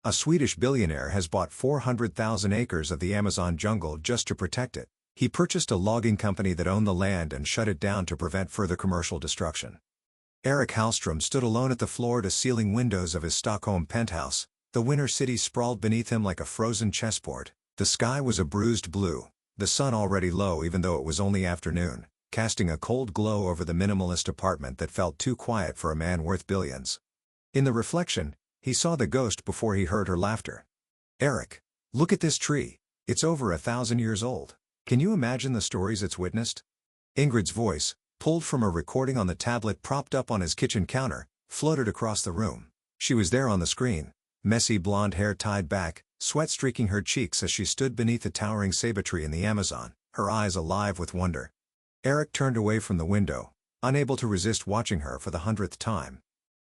A Swedish billionaire has bought 400,000 acres of the Amazon jungle just to protect it. He purchased a logging company that owned the land and shut it down to prevent further commercial destruction. Eric Hallstrom stood alone at the floor-to-ceiling windows of his Stockholm penthouse. The winter city sprawled beneath him like a frozen chessboard. The sky was a bruised blue, the sun already low even though it was only afternoon, casting a cold glow over the minimalist apartment that felt too quiet for a man worth billions. In the reflection, he saw the ghost before he heard her laughter. "Eric, look at this tree. It's over 1,000 years old. Can you imagine the stories it's witnessed?" Ingrid's voice, pulled from a recording on the tablet propped up on his kitchen counter, floated across the room. She was there on the screen, messy blonde hair tied back, sweat streaking her cheeks as she stood beneath the towering ceiba tree in the Amazon, her eyes alive with wonder. Eric turned away from the window, unable to resist watching her for the 100th time.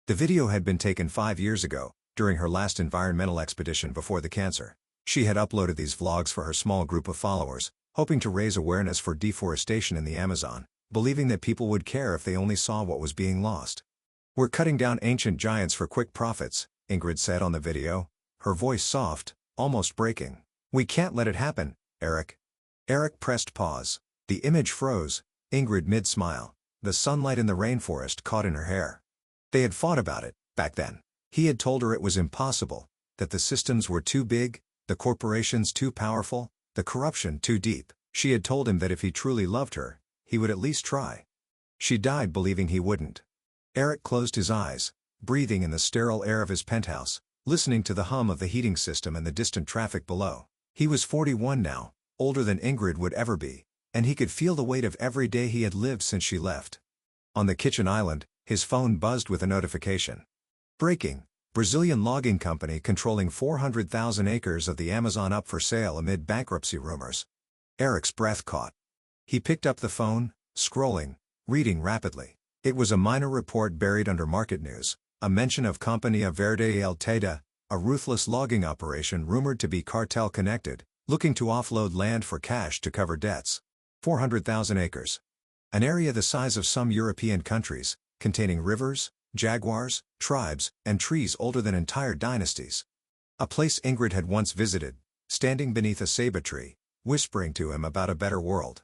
The video had been taken 5 years ago, during her last environmental expedition before the cancer. She had uploaded these vlogs for her small group of followers, hoping to raise awareness for deforestation in the Amazon, believing that people would care if they only saw what was being lost. "We're cutting down ancient giants for quick profits," Ingrid said on the video, her voice soft, almost breaking. "We can't let it happen, Eric." Eric pressed pause. The image froze, Ingrid mid-smile, the sunlight in the rainforest caught in her hair. They had fought about it, back then. He had told her it was impossible, that the systems were too big, the corporations too powerful, the corruption too deep. She had told him that if he truly loved her, he would at least try. She died believing he wouldn't. Eric closed his eyes, breathing in the sterile air of his penthouse, listening to the hum of the heating system and the distant traffic below. He was 41 now, older than Ingrid would ever be, and he could feel the weight of every day he had lived since she left. On the kitchen island, his phone buzzed with a notification. "Breaking: Brazilian logging company controlling 400,000 acres of the Amazon up for sale amid bankruptcy rumors." Eric's breath caught. He picked up the phone, scrolling, reading rapidly. It was a minor report buried under market news, a mention of Companhia Verde Ltda, a ruthless logging operation rumored to be cartel-connected, looking to offload land for cash to cover debts. 400,000 acres. An area the size of some European countries, containing rivers, jaguars, tribes, and trees older than entire dynasties. A place Ingrid had once visited, standing beneath a ceiba tree, whispering to him about a better world.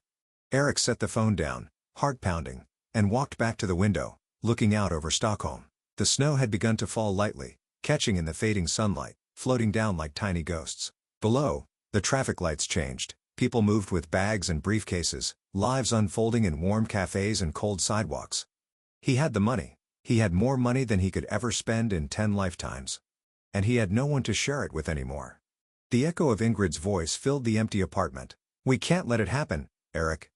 Eric set the phone down, heart pounding, and walked back to the window, looking out over Stockholm. The snow had begun to fall lightly, catching in the fading sunlight, floating down like tiny ghosts. Below, the traffic lights changed, people moved with bags and briefcases, lives unfolding in warm cafes and cold sidewalks. He had the money. He had more money than he could ever spend in 10 lifetimes. And he had no one to share it with anymore. The echo of Ingrid's voice filled the empty apartment. "We can't let it happen, Eric."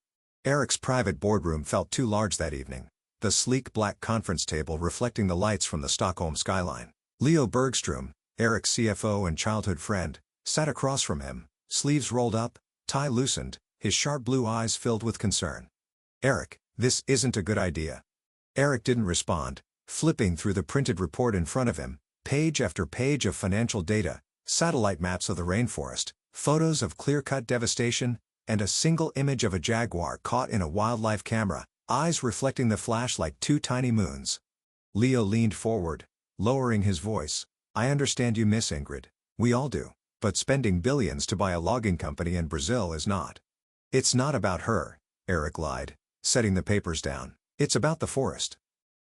Eric's private boardroom felt too large that evening, the sleek black conference table reflecting the lights from the Stockholm skyline. Leo Bergström, Eric's CFO and childhood friend, sat across from him, sleeves rolled up, tie loosened, his sharp blue eyes filled with concern. "Eric, this isn't a good idea." Eric didn't respond, flipping through the printed report in front of him, page after page of financial data, satellite maps of the rainforest, photos of clear-cut devastation, and a single image of a jaguar caught in a wildlife camera, eyes reflecting the flash like two tiny moons. Leo leaned forward, lowering his voice. "I understand you miss Ingrid. We all do. But spending billions to buy a logging company in Brazil is not." "It's not about her," Eric lied, setting the papers down. "It's about the forest."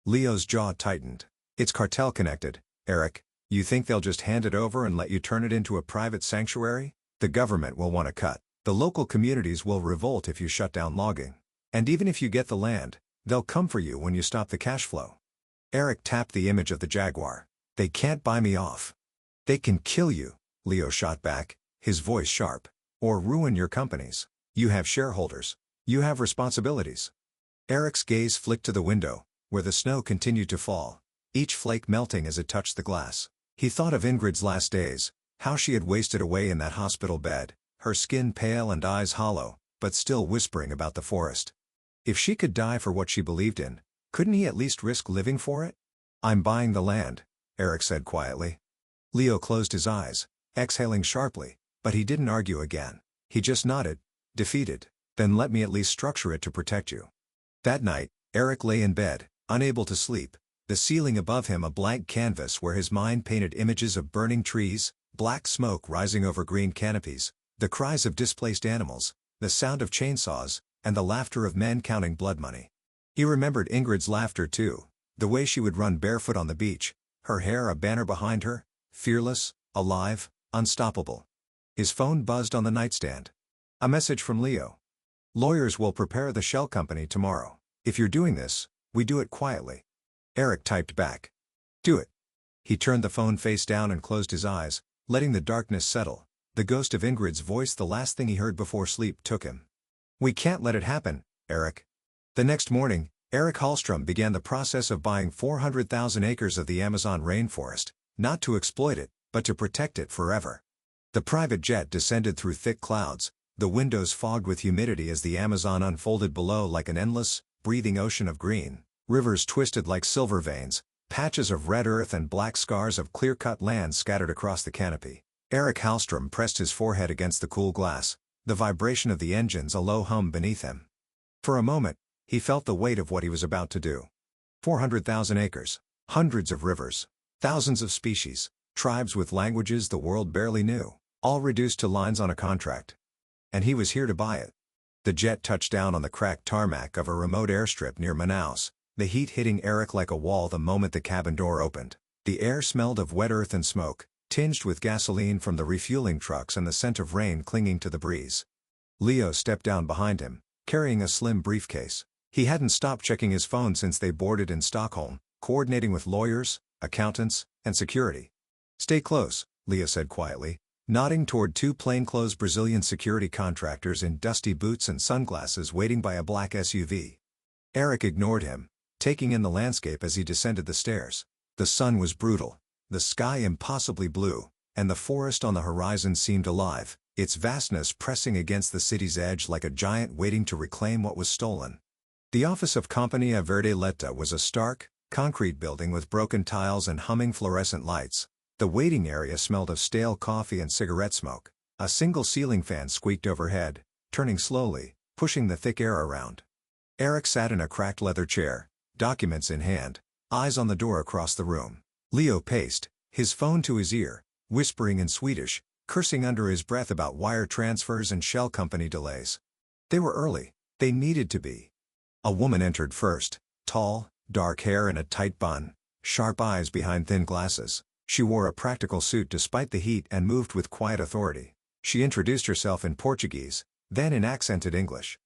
Leo's jaw tightened. "It's cartel-connected, Eric. You think they'll just hand it over and let you turn it into a private sanctuary? The government will want a cut. The local communities will revolt if you shut down logging. And even if you get the land, they'll come for you when you stop the cash flow." Eric tapped the image of the jaguar. "They can't buy me off." "They can kill you," Leo shot back, his voice sharp. "Or ruin your companies. You have shareholders. You have responsibilities." Eric's gaze flicked to the window, where the snow continued to fall, each flake melting as it touched the glass. He thought of Ingrid's last days, how she had wasted away in that hospital bed, her skin pale and eyes hollow, but still whispering about the forest. If she could die for what she believed in, couldn't he at least risk living for it? "I'm buying the land," Eric said quietly. Leo closed his eyes, exhaling sharply, but he didn't argue again. He just nodded, defeated. "Then let me at least structure it to protect you." That night, Eric lay in bed, unable to sleep, the ceiling above him a blank canvas where his mind painted images of burning trees, black smoke rising over green canopies, the cries of displaced animals, the sound of chainsaws, and the laughter of men counting blood money. He remembered Ingrid's laughter too, the way she would run barefoot on the beach, her hair a banner behind her, fearless, alive, unstoppable. His phone buzzed on the nightstand. A message from Leo. Lawyers will prepare the shell company tomorrow. If you're doing this, we do it quietly. Eric typed back. Do it. He turned the phone face down and closed his eyes, letting the darkness settle, the ghost of Ingrid's voice the last thing he heard before sleep took him. We can't let it happen, Eric. The next morning, Eric Hallstrom began the process of buying 400,000 acres of the Amazon rainforest, not to exploit it, but to protect it forever. The private jet descended through thick clouds, the windows fogged with humidity as the Amazon unfolded below like an endless, breathing ocean of green, rivers twisted like silver veins, patches of red earth and black scars of clear-cut land scattered across the canopy. Eric Hallstrom pressed his forehead against the cool glass, the vibration of the engines a low hum beneath him. For a moment, he felt the weight of what he was about to do. 400,000 acres, hundreds of rivers, thousands of species, tribes with languages the world barely knew, all reduced to lines on a contract. And he was here to buy it. The jet touched down on the cracked tarmac of a remote airstrip near Manaus, the heat hitting Eric like a wall the moment the cabin door opened. The air smelled of wet earth and smoke, tinged with gasoline from the refueling trucks and the scent of rain clinging to the breeze. Leo stepped down behind him, carrying a slim briefcase. He hadn't stopped checking his phone since they boarded in Stockholm, coordinating with lawyers, accountants, and security. Stay close, Leo said quietly, nodding toward two plainclothes Brazilian security contractors in dusty boots and sunglasses waiting by a black SUV. Eric ignored him, taking in the landscape as he descended the stairs. The sun was brutal, the sky impossibly blue, and the forest on the horizon seemed alive, its vastness pressing against the city's edge like a giant waiting to reclaim what was stolen. The office of Compania Verde Letta was a stark, concrete building with broken tiles and humming fluorescent lights. The waiting area smelled of stale coffee and cigarette smoke. A single ceiling fan squeaked overhead, turning slowly, pushing the thick air around. Eric sat in a cracked leather chair, documents in hand, eyes on the door across the room. Leo paced, his phone to his ear, whispering in Swedish, cursing under his breath about wire transfers and shell company delays. They were early. They needed to be. A woman entered first, tall, dark hair in a tight bun, sharp eyes behind thin glasses. She wore a practical suit despite the heat and moved with quiet authority. She introduced herself in Portuguese, then in accented English.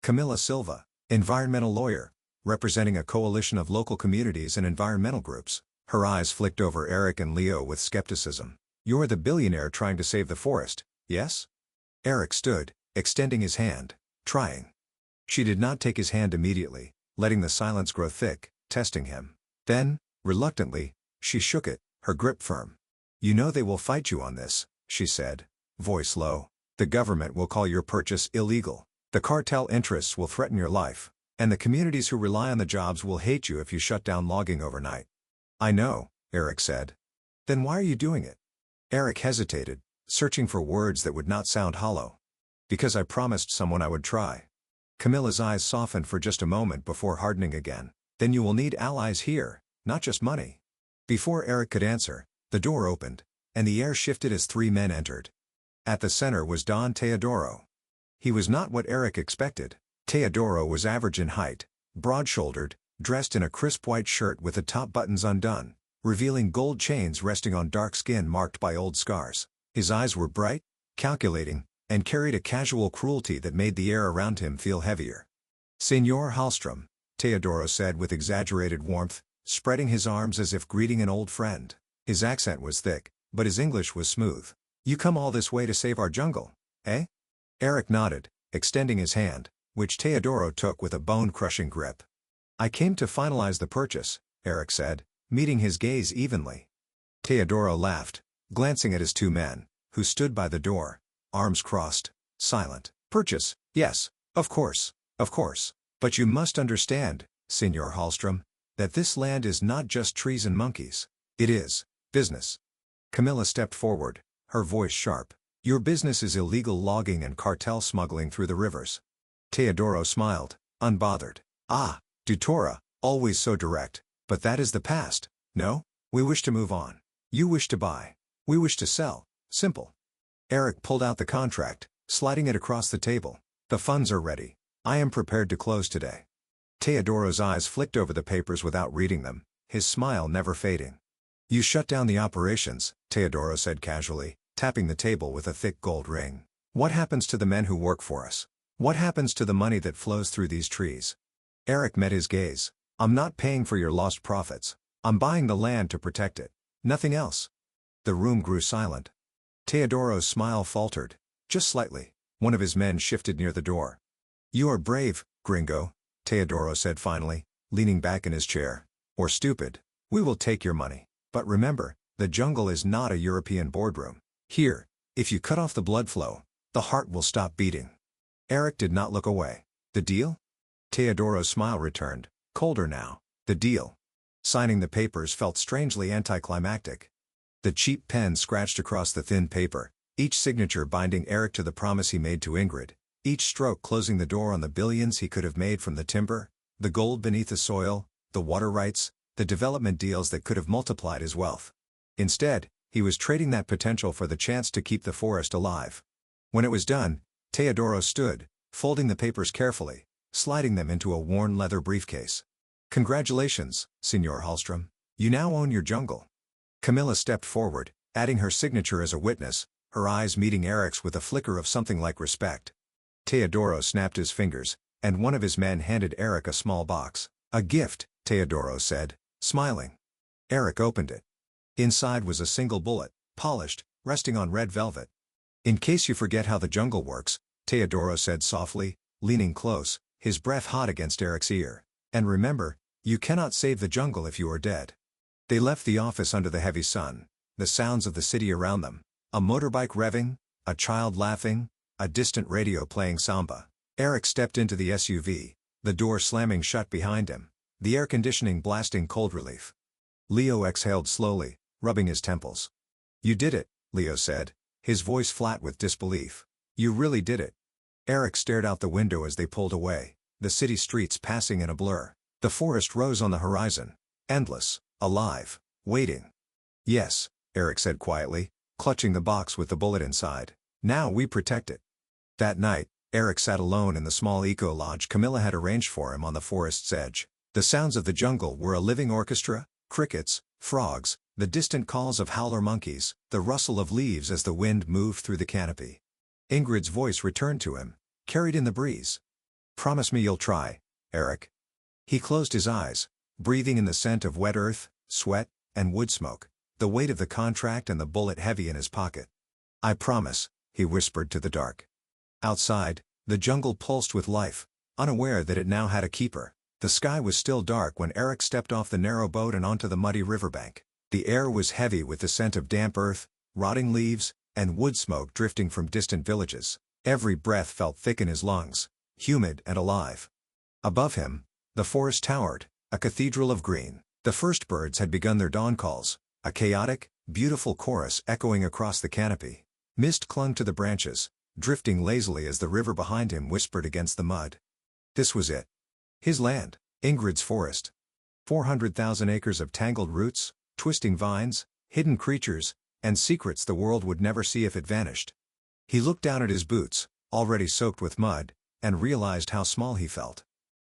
Camila Silva, environmental lawyer, representing a coalition of local communities and environmental groups. Her eyes flicked over Eric and Leo with skepticism. You're the billionaire trying to save the forest, yes? Eric stood, extending his hand, trying. She did not take his hand immediately, letting the silence grow thick, testing him. Then, reluctantly, she shook it, her grip firm. You know they will fight you on this, she said, voice low. The government will call your purchase illegal. The cartel interests will threaten your life. And the communities who rely on the jobs will hate you if you shut down logging overnight. I know, Eric said. Then why are you doing it? Eric hesitated, searching for words that would not sound hollow. Because I promised someone I would try. Camilla's eyes softened for just a moment before hardening again. Then you will need allies here, not just money. Before Eric could answer, the door opened, and the air shifted as three men entered. At the center was Don Teodoro. He was not what Eric expected. Teodoro was average in height, broad-shouldered, dressed in a crisp white shirt with the top buttons undone, revealing gold chains resting on dark skin marked by old scars. His eyes were bright, calculating, and carried a casual cruelty that made the air around him feel heavier. Senor Hallstrom, Teodoro said with exaggerated warmth, spreading his arms as if greeting an old friend. His accent was thick, but his English was smooth. You come all this way to save our jungle, eh? Eric nodded, extending his hand, which Teodoro took with a bone-crushing grip. I came to finalize the purchase, Eric said, meeting his gaze evenly. Teodoro laughed, glancing at his two men, who stood by the door, arms crossed, silent. Purchase, yes, of course. But you must understand, Senor Hallstrom, that this land is not just trees and monkeys. It is business. Camilla stepped forward, her voice sharp. Your business is illegal logging and cartel smuggling through the rivers. Teodoro smiled, unbothered. Ah, Dutora, always so direct. But that is the past. No? We wish to move on. You wish to buy. We wish to sell. Simple. Eric pulled out the contract, sliding it across the table. The funds are ready. I am prepared to close today. Teodoro's eyes flicked over the papers without reading them, his smile never fading. You shut down the operations, Teodoro said casually, tapping the table with a thick gold ring. What happens to the men who work for us? What happens to the money that flows through these trees? Eric met his gaze. I'm not paying for your lost profits. I'm buying the land to protect it. Nothing else. The room grew silent. Teodoro's smile faltered. Just slightly. One of his men shifted near the door. You are brave, gringo, Teodoro said finally, leaning back in his chair. Or stupid. We will take your money. But remember, the jungle is not a European boardroom. Here, if you cut off the blood flow, the heart will stop beating. Eric did not look away. The deal? Teodoro's smile returned, colder now. The deal. Signing the papers felt strangely anticlimactic. The cheap pen scratched across the thin paper, each signature binding Eric to the promise he made to Ingrid, each stroke closing the door on the billions he could have made from the timber, the gold beneath the soil, the water rights, the development deals that could have multiplied his wealth. Instead, he was trading that potential for the chance to keep the forest alive. When it was done, Teodoro stood, folding the papers carefully, sliding them into a worn leather briefcase. Congratulations, Signor Hallström. You now own your jungle. Camilla stepped forward, adding her signature as a witness, her eyes meeting Eric's with a flicker of something like respect. Teodoro snapped his fingers, and one of his men handed Eric a small box. A gift, Teodoro said, smiling. Eric opened it. Inside was a single bullet, polished, resting on red velvet. In case you forget how the jungle works, Teodoro said softly, leaning close, his breath hot against Eric's ear. And remember, you cannot save the jungle if you are dead. They left the office under the heavy sun, the sounds of the city around them, a motorbike revving, a child laughing, a distant radio playing samba. Eric stepped into the SUV, the door slamming shut behind him, the air conditioning blasting cold relief. Leo exhaled slowly, rubbing his temples. You did it, Leo said, his voice flat with disbelief. You really did it. Eric stared out the window as they pulled away, the city streets passing in a blur. The forest rose on the horizon, endless, alive, waiting. Yes, Eric said quietly, clutching the box with the bullet inside. Now we protect it. That night, Eric sat alone in the small eco-lodge Camilla had arranged for him on the forest's edge. The sounds of the jungle were a living orchestra, crickets, frogs, the distant calls of howler monkeys, the rustle of leaves as the wind moved through the canopy. Ingrid's voice returned to him, carried in the breeze. Promise me you'll try, Eric. He closed his eyes, breathing in the scent of wet earth, sweat, and wood smoke, the weight of the contract and the bullet heavy in his pocket. I promise, he whispered to the dark. Outside, the jungle pulsed with life, unaware that it now had a keeper. The sky was still dark when Eric stepped off the narrow boat and onto the muddy riverbank. The air was heavy with the scent of damp earth, rotting leaves, and wood smoke drifting from distant villages. Every breath felt thick in his lungs, humid and alive. Above him, the forest towered, a cathedral of green. The first birds had begun their dawn calls, a chaotic, beautiful chorus echoing across the canopy. Mist clung to the branches, drifting lazily as the river behind him whispered against the mud. This was it. His land, Ingrid's forest. 400,000 acres of tangled roots, twisting vines, hidden creatures, and secrets the world would never see if it vanished. He looked down at his boots, already soaked with mud, and realized how small he felt.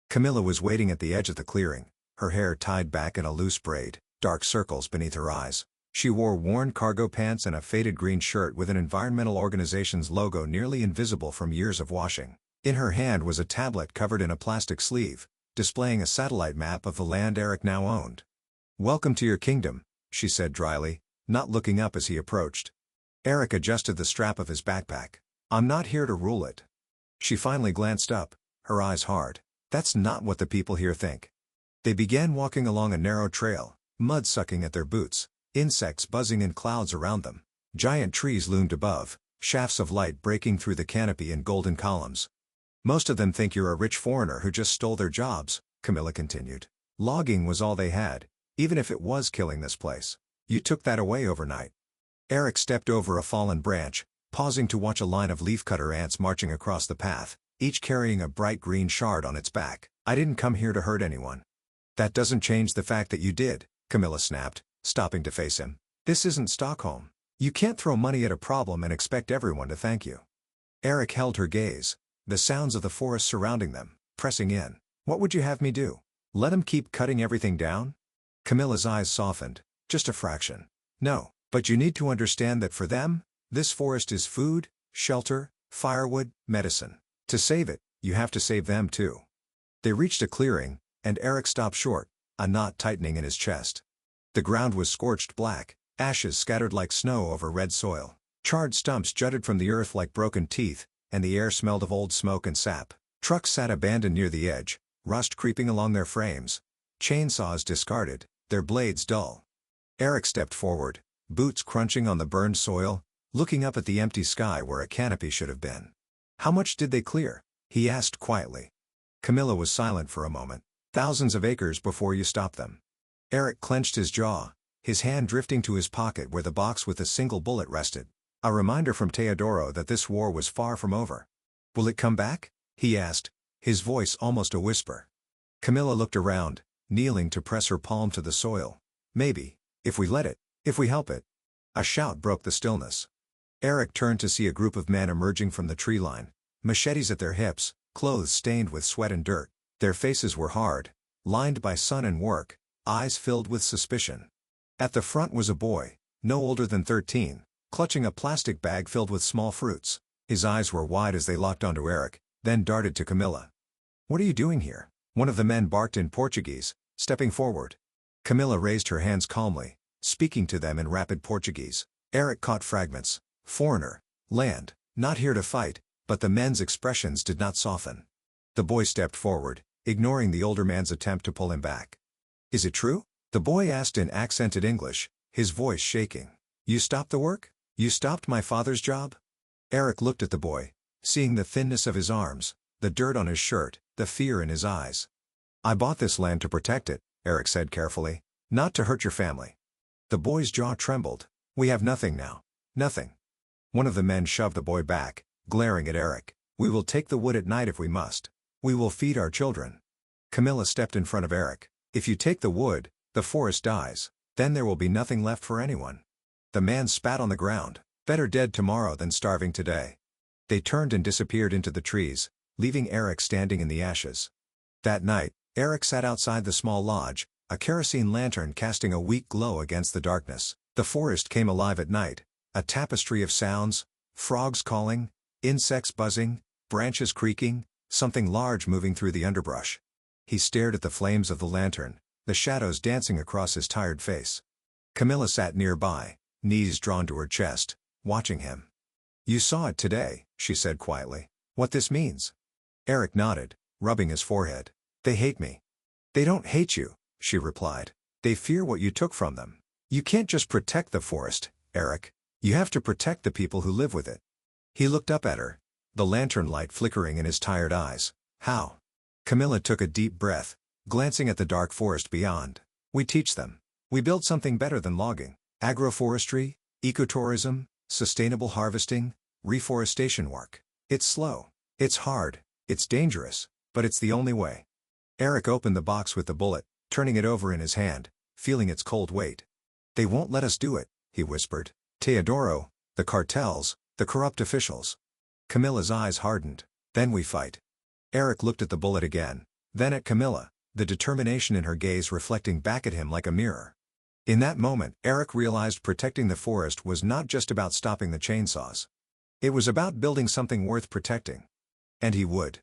Camilla was waiting at the edge of the clearing, her hair tied back in a loose braid, dark circles beneath her eyes. She wore worn cargo pants and a faded green shirt with an environmental organization's logo nearly invisible from years of washing. In her hand was a tablet covered in a plastic sleeve, displaying a satellite map of the land Eric now owned. Welcome to your kingdom, she said dryly, not looking up as he approached. Eric adjusted the strap of his backpack. I'm not here to rule it. She finally glanced up, her eyes hard. That's not what the people here think. They began walking along a narrow trail, mud sucking at their boots, insects buzzing in clouds around them. Giant trees loomed above, shafts of light breaking through the canopy in golden columns. Most of them think you're a rich foreigner who just stole their jobs, Camilla continued. Logging was all they had, even if it was killing this place. You took that away overnight. Eric stepped over a fallen branch, pausing to watch a line of leafcutter ants marching across the path, each carrying a bright green shard on its back. I didn't come here to hurt anyone. That doesn't change the fact that you did, Camilla snapped, stopping to face him. This isn't Stockholm. You can't throw money at a problem and expect everyone to thank you. Eric held her gaze, the sounds of the forest surrounding them, pressing in. What would you have me do? Let him keep cutting everything down? Camilla's eyes softened, just a fraction. No, but you need to understand that for them, this forest is food, shelter, firewood, medicine. To save it, you have to save them too. They reached a clearing, and Eric stopped short, a knot tightening in his chest. The ground was scorched black, ashes scattered like snow over red soil. Charred stumps jutted from the earth like broken teeth, and the air smelled of old smoke and sap. Trucks sat abandoned near the edge, rust creeping along their frames. Chainsaws discarded, their blades dull. Eric stepped forward, boots crunching on the burned soil, looking up at the empty sky where a canopy should have been. How much did they clear? He asked quietly. Camilla was silent for a moment. Thousands of acres before you stop them. Eric clenched his jaw, his hand drifting to his pocket where the box with a single bullet rested. A reminder from Teodoro that this war was far from over. Will it come back? He asked, his voice almost a whisper. Camilla looked around, kneeling to press her palm to the soil. Maybe, if we let it, if we help it. A shout broke the stillness. Eric turned to see a group of men emerging from the tree line, machetes at their hips, clothes stained with sweat and dirt. Their faces were hard, lined by sun and work, eyes filled with suspicion. At the front was a boy, no older than 13, clutching a plastic bag filled with small fruits. His eyes were wide as they locked onto Eric, then darted to Camilla. What are you doing here? One of the men barked in Portuguese, stepping forward. Camilla raised her hands calmly, speaking to them in rapid Portuguese. Eric caught fragments. Foreigner, land, not here to fight, but the men's expressions did not soften. The boy stepped forward, ignoring the older man's attempt to pull him back. Is it true? The boy asked in accented English, his voice shaking. You stopped the work? You stopped my father's job? Eric looked at the boy, seeing the thinness of his arms, the dirt on his shirt, the fear in his eyes. I bought this land to protect it, Eric said carefully, not to hurt your family. The boy's jaw trembled. We have nothing now. Nothing. One of the men shoved the boy back, glaring at Eric. We will take the wood at night if we must. We will feed our children. Camilla stepped in front of Eric. If you take the wood, the forest dies. Then there will be nothing left for anyone. The man spat on the ground. Better dead tomorrow than starving today. They turned and disappeared into the trees, leaving Eric standing in the ashes. That night, Eric sat outside the small lodge, a kerosene lantern casting a weak glow against the darkness. The forest came alive at night, a tapestry of sounds, frogs calling, insects buzzing, branches creaking, something large moving through the underbrush. He stared at the flames of the lantern, the shadows dancing across his tired face. Camilla sat nearby, knees drawn to her chest, watching him. You saw it today, she said quietly. What this means? Eric nodded, rubbing his forehead. They hate me. They don't hate you, she replied. They fear what you took from them. You can't just protect the forest, Eric. You have to protect the people who live with it. He looked up at her, the lantern light flickering in his tired eyes. How? Camilla took a deep breath, glancing at the dark forest beyond. We teach them. We build something better than logging. Agroforestry, ecotourism, sustainable harvesting, reforestation work. It's slow. It's hard. It's dangerous. But it's the only way. Eric opened the box with the bullet, turning it over in his hand, feeling its cold weight. They won't let us do it, he whispered. Teodoro, the cartels, the corrupt officials. Camilla's eyes hardened. Then we fight. Eric looked at the bullet again, then at Camilla, the determination in her gaze reflecting back at him like a mirror. In that moment, Eric realized protecting the forest was not just about stopping the chainsaws. It was about building something worth protecting. And he would.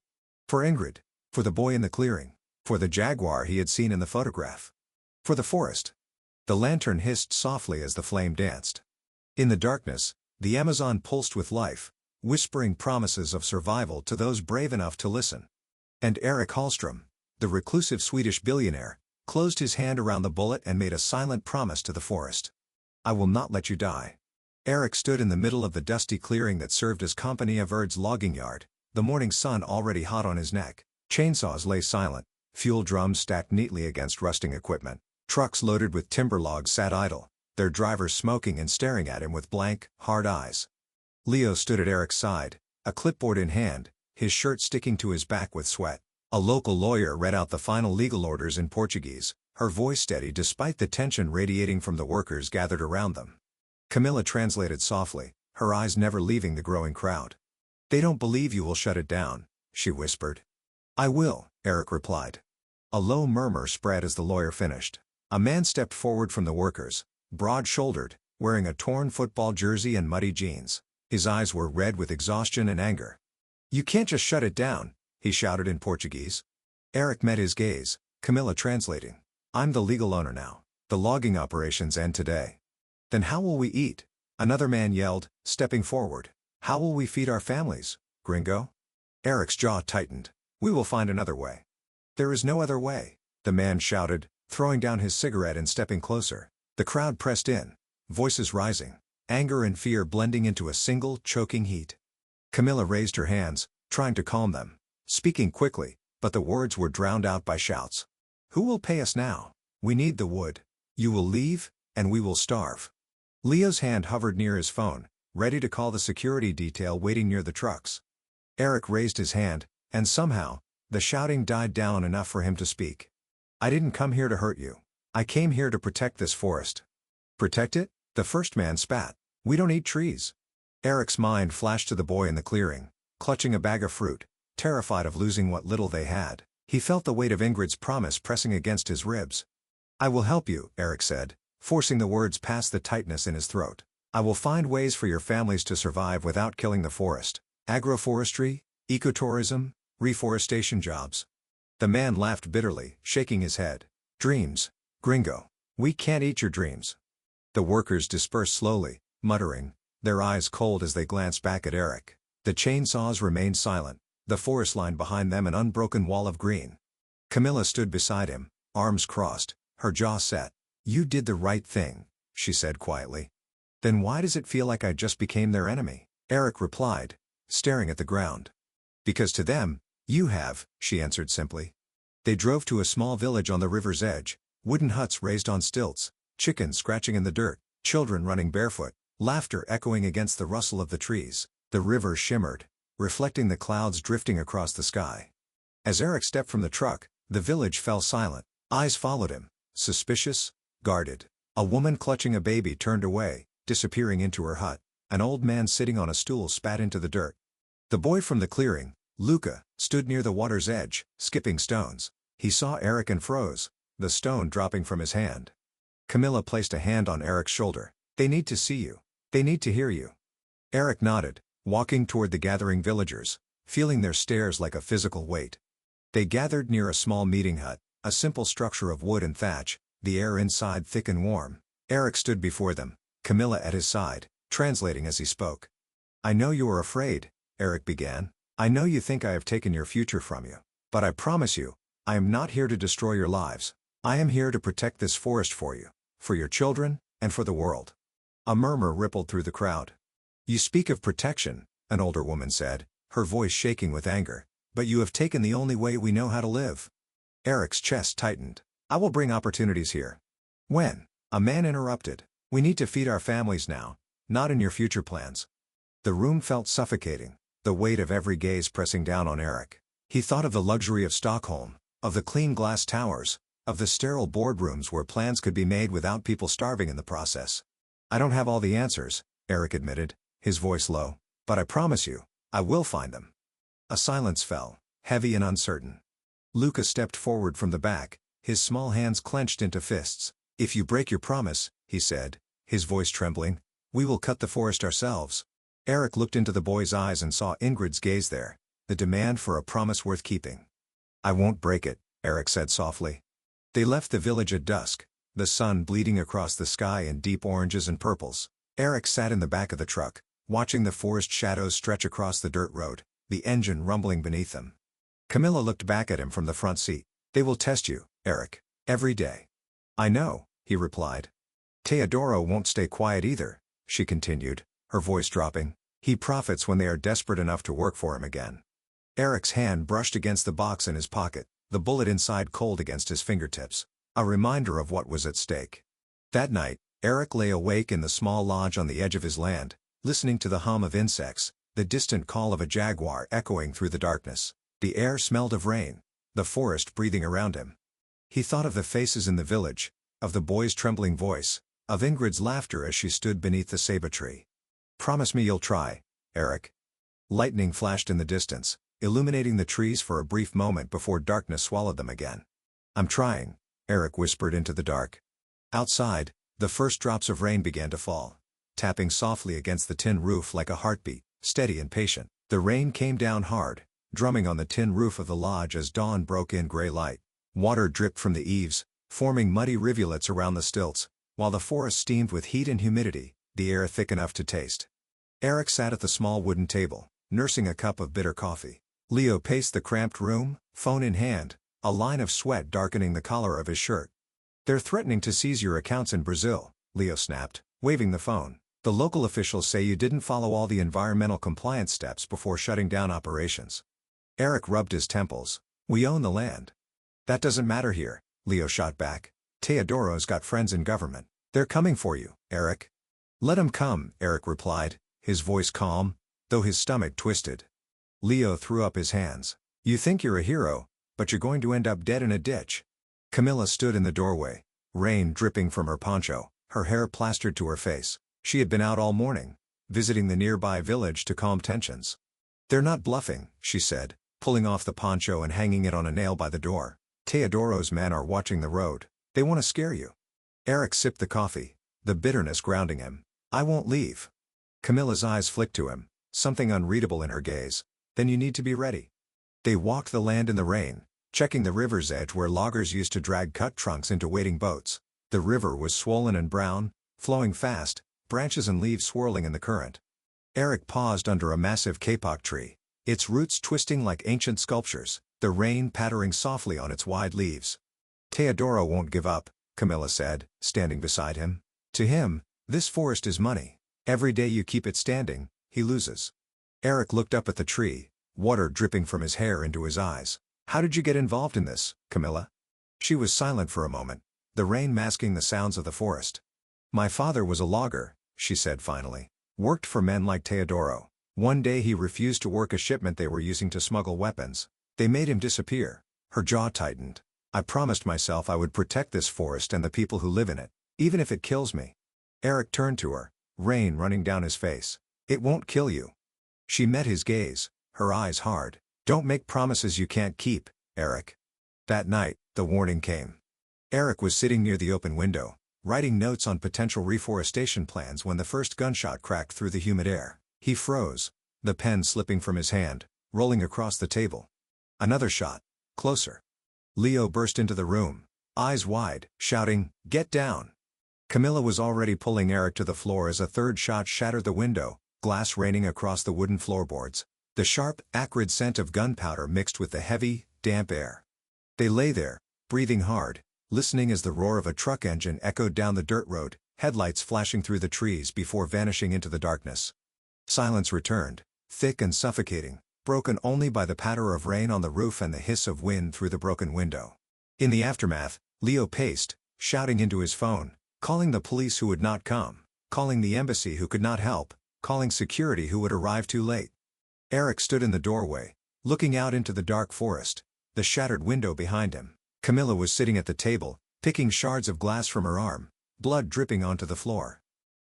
For Ingrid. For the boy in the clearing. For the jaguar he had seen in the photograph. For the forest. The lantern hissed softly as the flame danced. In the darkness, the Amazon pulsed with life, whispering promises of survival to those brave enough to listen. And Eric Hallström, the reclusive Swedish billionaire, closed his hand around the bullet and made a silent promise to the forest. I will not let you die. Eric stood in the middle of the dusty clearing that served as Company of Erd's logging yard, the morning sun already hot on his neck. Chainsaws lay silent, fuel drums stacked neatly against rusting equipment. Trucks loaded with timber logs sat idle, their drivers smoking and staring at him with blank, hard eyes. Leo stood at Eric's side, a clipboard in hand, his shirt sticking to his back with sweat. A local lawyer read out the final legal orders in Portuguese, her voice steady despite the tension radiating from the workers gathered around them. Camilla translated softly, her eyes never leaving the growing crowd. "They don't believe you will shut it down," she whispered. "I will," Eric replied. A low murmur spread as the lawyer finished. A man stepped forward from the workers, broad-shouldered, wearing a torn football jersey and muddy jeans. His eyes were red with exhaustion and anger. "You can't just shut it down," he shouted in Portuguese. Eric met his gaze, Camilla translating. "I'm the legal owner now. The logging operations end today." "Then how will we eat?" another man yelled, stepping forward. "How will we feed our families, gringo?" Eric's jaw tightened. "We will find another way." "There is no other way," the man shouted, throwing down his cigarette and stepping closer. The crowd pressed in, voices rising, anger and fear blending into a single, choking heat. Camilla raised her hands, trying to calm them, speaking quickly, but the words were drowned out by shouts. "Who will pay us now? We need the wood. You will leave, and we will starve." Leo's hand hovered near his phone, ready to call the security detail waiting near the trucks. Eric raised his hand, and somehow, the shouting died down enough for him to speak. "I didn't come here to hurt you. I came here to protect this forest." "Protect it?" the first man spat. "We don't eat trees." Eric's mind flashed to the boy in the clearing, clutching a bag of fruit, terrified of losing what little they had. He felt the weight of Ingrid's promise pressing against his ribs. "I will help you," Eric said, forcing the words past the tightness in his throat. "I will find ways for your families to survive without killing the forest. Agroforestry, ecotourism, reforestation jobs." The man laughed bitterly, shaking his head. "Dreams, gringo. We can't eat your dreams." The workers dispersed slowly, muttering, their eyes cold as they glanced back at Eric. The chainsaws remained silent, the forest line behind them an unbroken wall of green. Camilla stood beside him, arms crossed, her jaw set. "You did the right thing," she said quietly. "Then why does it feel like I just became their enemy?" Eric replied, staring at the ground. "Because to them, you have," she answered simply. They drove to a small village on the river's edge, wooden huts raised on stilts, chickens scratching in the dirt, children running barefoot, laughter echoing against the rustle of the trees. The river shimmered, reflecting the clouds drifting across the sky. As Eric stepped from the truck, the village fell silent. Eyes followed him, suspicious, guarded. A woman clutching a baby turned away, disappearing into her hut. An old man sitting on a stool spat into the dirt. The boy from the clearing, Luca, stood near the water's edge, skipping stones. He saw Eric and froze, the stone dropping from his hand. Camilla placed a hand on Eric's shoulder. "They need to see you. They need to hear you." Eric nodded, walking toward the gathering villagers, feeling their stares like a physical weight. They gathered near a small meeting hut, a simple structure of wood and thatch, the air inside thick and warm. Eric stood before them, Camilla at his side, translating as he spoke. "I know you are afraid," Eric began. "I know you think I have taken your future from you. But I promise you, I am not here to destroy your lives. I am here to protect this forest for you, for your children, and for the world." A murmur rippled through the crowd. "You speak of protection," an older woman said, her voice shaking with anger, "but you have taken the only way we know how to live." Eric's chest tightened. "I will bring opportunities here." "When?" a man interrupted. "We need to feed our families now, not in your future plans." The room felt suffocating, the weight of every gaze pressing down on Eric. He thought of the luxury of Stockholm, of the clean glass towers, of the sterile boardrooms where plans could be made without people starving in the process. "I don't have all the answers," Eric admitted, his voice low, "but I promise you, I will find them." A silence fell, heavy and uncertain. Luca stepped forward from the back, his small hands clenched into fists. "If you break your promise," he said, his voice trembling, "we will cut the forest ourselves." Eric looked into the boy's eyes and saw Ingrid's gaze there, the demand for a promise worth keeping. "I won't break it," Eric said softly. They left the village at dusk, the sun bleeding across the sky in deep oranges and purples. Eric sat in the back of the truck, watching the forest shadows stretch across the dirt road, the engine rumbling beneath them. Camilla looked back at him from the front seat. "They will test you, Eric, every day." "I know," he replied. "Teodoro won't stay quiet either," she continued, her voice dropping. "He profits when they are desperate enough to work for him again." Eric's hand brushed against the box in his pocket, the bullet inside cold against his fingertips, a reminder of what was at stake. That night, Eric lay awake in the small lodge on the edge of his land, listening to the hum of insects, the distant call of a jaguar echoing through the darkness. The air smelled of rain, the forest breathing around him. He thought of the faces in the village, of the boy's trembling voice, of Ingrid's laughter as she stood beneath the ceiba tree. "Promise me you'll try, Eric." Lightning flashed in the distance, illuminating the trees for a brief moment before darkness swallowed them again. "I'm trying," Eric whispered into the dark. Outside, the first drops of rain began to fall, tapping softly against the tin roof like a heartbeat, steady and patient. The rain came down hard, drumming on the tin roof of the lodge as dawn broke in gray light. Water dripped from the eaves, forming muddy rivulets around the stilts, while the forest steamed with heat and humidity, the air thick enough to taste. Eric sat at the small wooden table, nursing a cup of bitter coffee. Leo paced the cramped room, phone in hand, a line of sweat darkening the collar of his shirt. "They're threatening to seize your accounts in Brazil," Leo snapped, waving the phone. "The local officials say you didn't follow all the environmental compliance steps before shutting down operations." Eric rubbed his temples. "We own the land." "That doesn't matter here," Leo shot back. "Teodoro's got friends in government. They're coming for you, Eric." "Let 'em come," Eric replied, his voice calm, though his stomach twisted. Leo threw up his hands. "You think you're a hero, but you're going to end up dead in a ditch." Camilla stood in the doorway, rain dripping from her poncho, her hair plastered to her face. She had been out all morning, visiting the nearby village to calm tensions. "They're not bluffing," she said, pulling off the poncho and hanging it on a nail by the door. "Teodoro's men are watching the road. They want to scare you." Eric sipped the coffee, the bitterness grounding him. "I won't leave." Camilla's eyes flicked to him, something unreadable in her gaze. "Then you need to be ready." They walked the land in the rain, checking the river's edge where loggers used to drag cut trunks into waiting boats. The river was swollen and brown, flowing fast, branches and leaves swirling in the current. Eric paused under a massive kapok tree, its roots twisting like ancient sculptures, the rain pattering softly on its wide leaves. "Teodoro won't give up," Camilla said, standing beside him. "To him, this forest is money. Every day you keep it standing, he loses." Eric looked up at the tree, water dripping from his hair into his eyes. "How did you get involved in this, Camilla?" She was silent for a moment, the rain masking the sounds of the forest. "My father was a logger," she said finally. "Worked for men like Teodoro. One day he refused to work a shipment they were using to smuggle weapons. They made him disappear." Her jaw tightened. "I promised myself I would protect this forest and the people who live in it, even if it kills me." Eric turned to her, rain running down his face. "It won't kill you." She met his gaze, her eyes hard. "Don't make promises you can't keep, Eric." That night, the warning came. Eric was sitting near the open window, writing notes on potential reforestation plans when the first gunshot cracked through the humid air. He froze, the pen slipping from his hand, rolling across the table. Another shot, closer. Leo burst into the room, eyes wide, shouting, "Get down!" Camilla was already pulling Eric to the floor as a third shot shattered the window, glass raining across the wooden floorboards. The sharp, acrid scent of gunpowder mixed with the heavy, damp air. They lay there, breathing hard, listening as the roar of a truck engine echoed down the dirt road, headlights flashing through the trees before vanishing into the darkness. Silence returned, thick and suffocating, broken only by the patter of rain on the roof and the hiss of wind through the broken window. In the aftermath, Leo paced, shouting into his phone, calling the police who would not come, calling the embassy who could not help, calling security who would arrive too late. Eric stood in the doorway, looking out into the dark forest, the shattered window behind him. Camilla was sitting at the table, picking shards of glass from her arm, blood dripping onto the floor.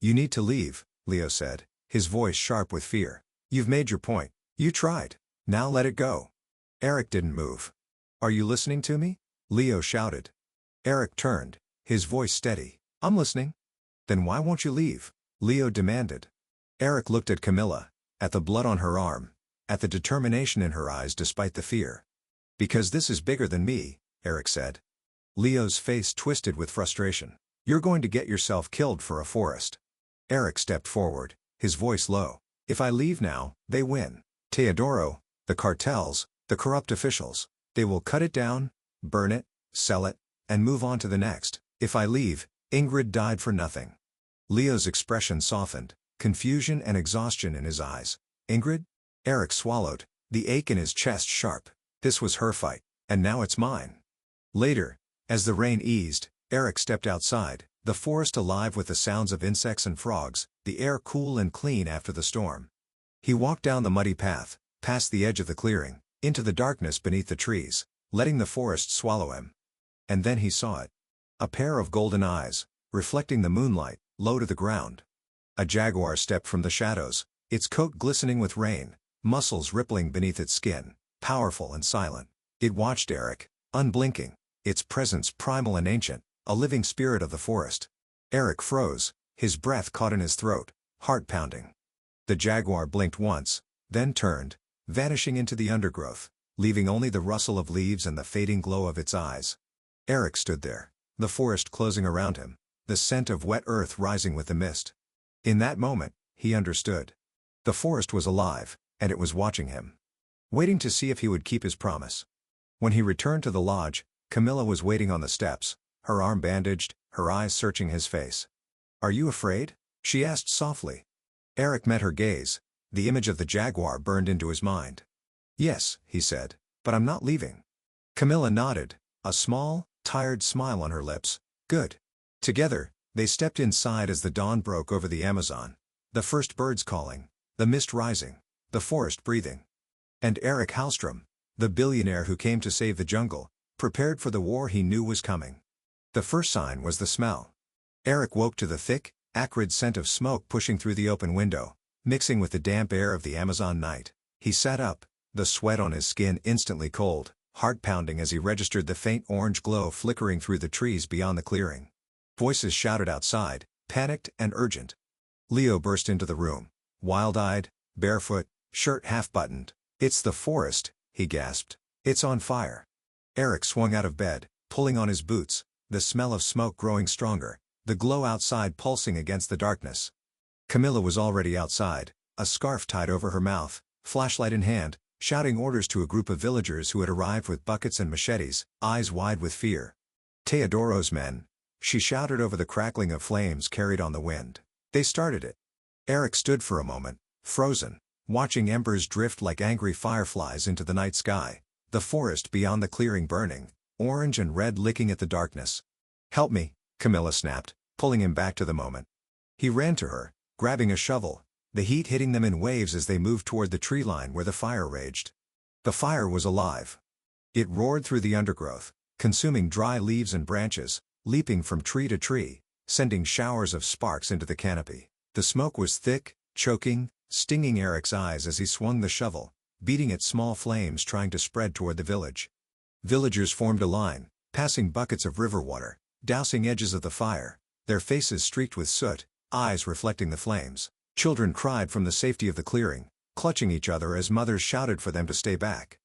"You need to leave," Leo said, his voice sharp with fear. "You've made your point. You tried. Now let it go." Eric didn't move. "Are you listening to me?" Leo shouted. Eric turned, his voice steady. "I'm listening." "Then why won't you leave?" Leo demanded. Eric looked at Camilla, at the blood on her arm, at the determination in her eyes despite the fear. "Because this is bigger than me," Eric said. Leo's face twisted with frustration. "You're going to get yourself killed for a forest." Eric stepped forward, his voice low. "If I leave now, they win. Teodoro, the cartels, the corrupt officials. They will cut it down, burn it, sell it, and move on to the next. If I leave, Ingrid died for nothing." Leo's expression softened, confusion and exhaustion in his eyes. "Ingrid?" Eric swallowed, the ache in his chest sharp. This was her fight, and now it's mine. Later, as the rain eased, Eric stepped outside, the forest alive with the sounds of insects and frogs, the air cool and clean after the storm. He walked down the muddy path, past the edge of the clearing, into the darkness beneath the trees. letting the forest swallow him. And then he saw it. A pair of golden eyes, reflecting the moonlight, low to the ground. A jaguar stepped from the shadows, its coat glistening with rain, muscles rippling beneath its skin, powerful and silent. It watched Eric, unblinking, its presence primal and ancient, a living spirit of the forest. Eric froze, his breath caught in his throat, heart pounding. The jaguar blinked once, then turned, vanishing into the undergrowth, leaving only the rustle of leaves and the fading glow of its eyes. Eric stood there, the forest closing around him, the scent of wet earth rising with the mist. In that moment, he understood. The forest was alive, and it was watching him, waiting to see if he would keep his promise. When he returned to the lodge, Camilla was waiting on the steps, her arm bandaged, her eyes searching his face. "Are you afraid?" she asked softly. Eric met her gaze. The image of the jaguar burned into his mind. "Yes," he said, "but I'm not leaving." Camilla nodded, a small, tired smile on her lips. "Good." Together, they stepped inside as the dawn broke over the Amazon. The first birds calling, the mist rising, the forest breathing. And Eric Hallstrom, the billionaire who came to save the jungle, prepared for the war he knew was coming. The first sign was the smell. Eric woke to the thick, acrid scent of smoke pushing through the open window, mixing with the damp air of the Amazon night. He sat up, the sweat on his skin instantly cold, heart pounding as he registered the faint orange glow flickering through the trees beyond the clearing. Voices shouted outside, panicked and urgent. Leo burst into the room, wild-eyed, barefoot, shirt half-buttoned. "It's the forest," he gasped. "It's on fire." Eric swung out of bed, pulling on his boots, the smell of smoke growing stronger, the glow outside pulsing against the darkness. Camilla was already outside, a scarf tied over her mouth, flashlight in hand, shouting orders to a group of villagers who had arrived with buckets and machetes, eyes wide with fear. "Teodoro's men," she shouted over the crackling of flames carried on the wind. "They started it." Eric stood for a moment, frozen, watching embers drift like angry fireflies into the night sky, the forest beyond the clearing burning, orange and red licking at the darkness. "Help me," Camilla snapped, pulling him back to the moment. He ran to her, grabbing a shovel, the heat hitting them in waves as they moved toward the tree line where the fire raged. The fire was alive. It roared through the undergrowth, consuming dry leaves and branches, leaping from tree to tree, sending showers of sparks into the canopy. The smoke was thick, choking, stinging Eric's eyes as he swung the shovel, beating at small flames trying to spread toward the village. Villagers formed a line, passing buckets of river water, dousing edges of the fire, their faces streaked with soot, eyes reflecting the flames. Children cried from the safety of the clearing, clutching each other as mothers shouted for them to stay back.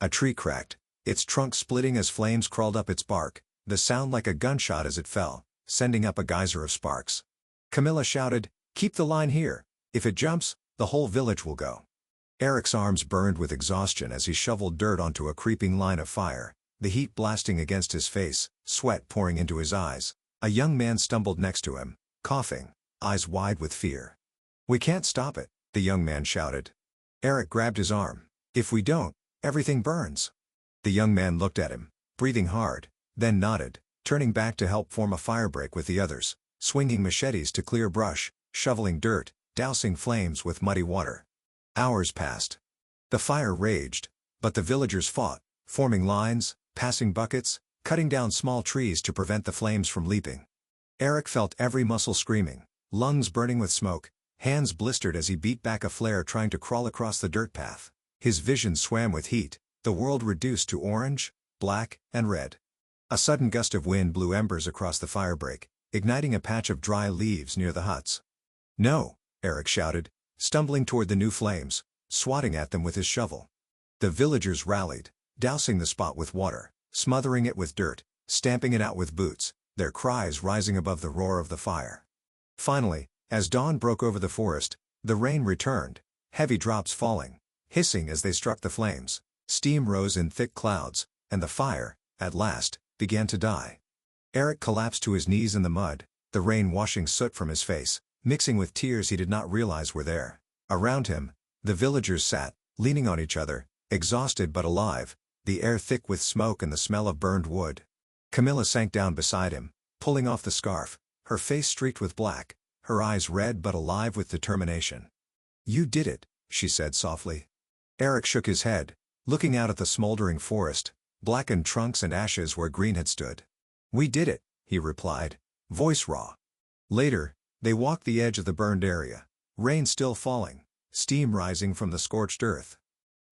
A tree cracked, its trunk splitting as flames crawled up its bark, the sound like a gunshot as it fell, sending up a geyser of sparks. Camilla shouted, "Keep the line here. If it jumps, the whole village will go." Eric's arms burned with exhaustion as he shoveled dirt onto a creeping line of fire, the heat blasting against his face, sweat pouring into his eyes. A young man stumbled next to him, coughing, eyes wide with fear. "We can't stop it," the young man shouted. Eric grabbed his arm. "If we don't, everything burns." The young man looked at him, breathing hard, then nodded, turning back to help form a firebreak with the others, swinging machetes to clear brush, shoveling dirt, dousing flames with muddy water. Hours passed. The fire raged, but the villagers fought, forming lines, passing buckets, cutting down small trees to prevent the flames from leaping. Eric felt every muscle screaming, lungs burning with smoke, hands blistered as he beat back a flare trying to crawl across the dirt path. His vision swam with heat, the world reduced to orange, black, and red. A sudden gust of wind blew embers across the firebreak, igniting a patch of dry leaves near the huts. "No!" Eric shouted, stumbling toward the new flames, swatting at them with his shovel. The villagers rallied, dousing the spot with water, smothering it with dirt, stamping it out with boots, their cries rising above the roar of the fire. Finally, as dawn broke over the forest, the rain returned, heavy drops falling, hissing as they struck the flames. Steam rose in thick clouds, and the fire, at last, began to die. Eric collapsed to his knees in the mud, the rain washing soot from his face, mixing with tears he did not realize were there. Around him, the villagers sat, leaning on each other, exhausted but alive, the air thick with smoke and the smell of burned wood. Camilla sank down beside him, pulling off the scarf, her face streaked with black, her eyes red but alive with determination. "You did it," she said softly. Eric shook his head, looking out at the smoldering forest, blackened trunks and ashes where green had stood. "We did it," he replied, voice raw. Later, they walked the edge of the burned area, rain still falling, steam rising from the scorched earth.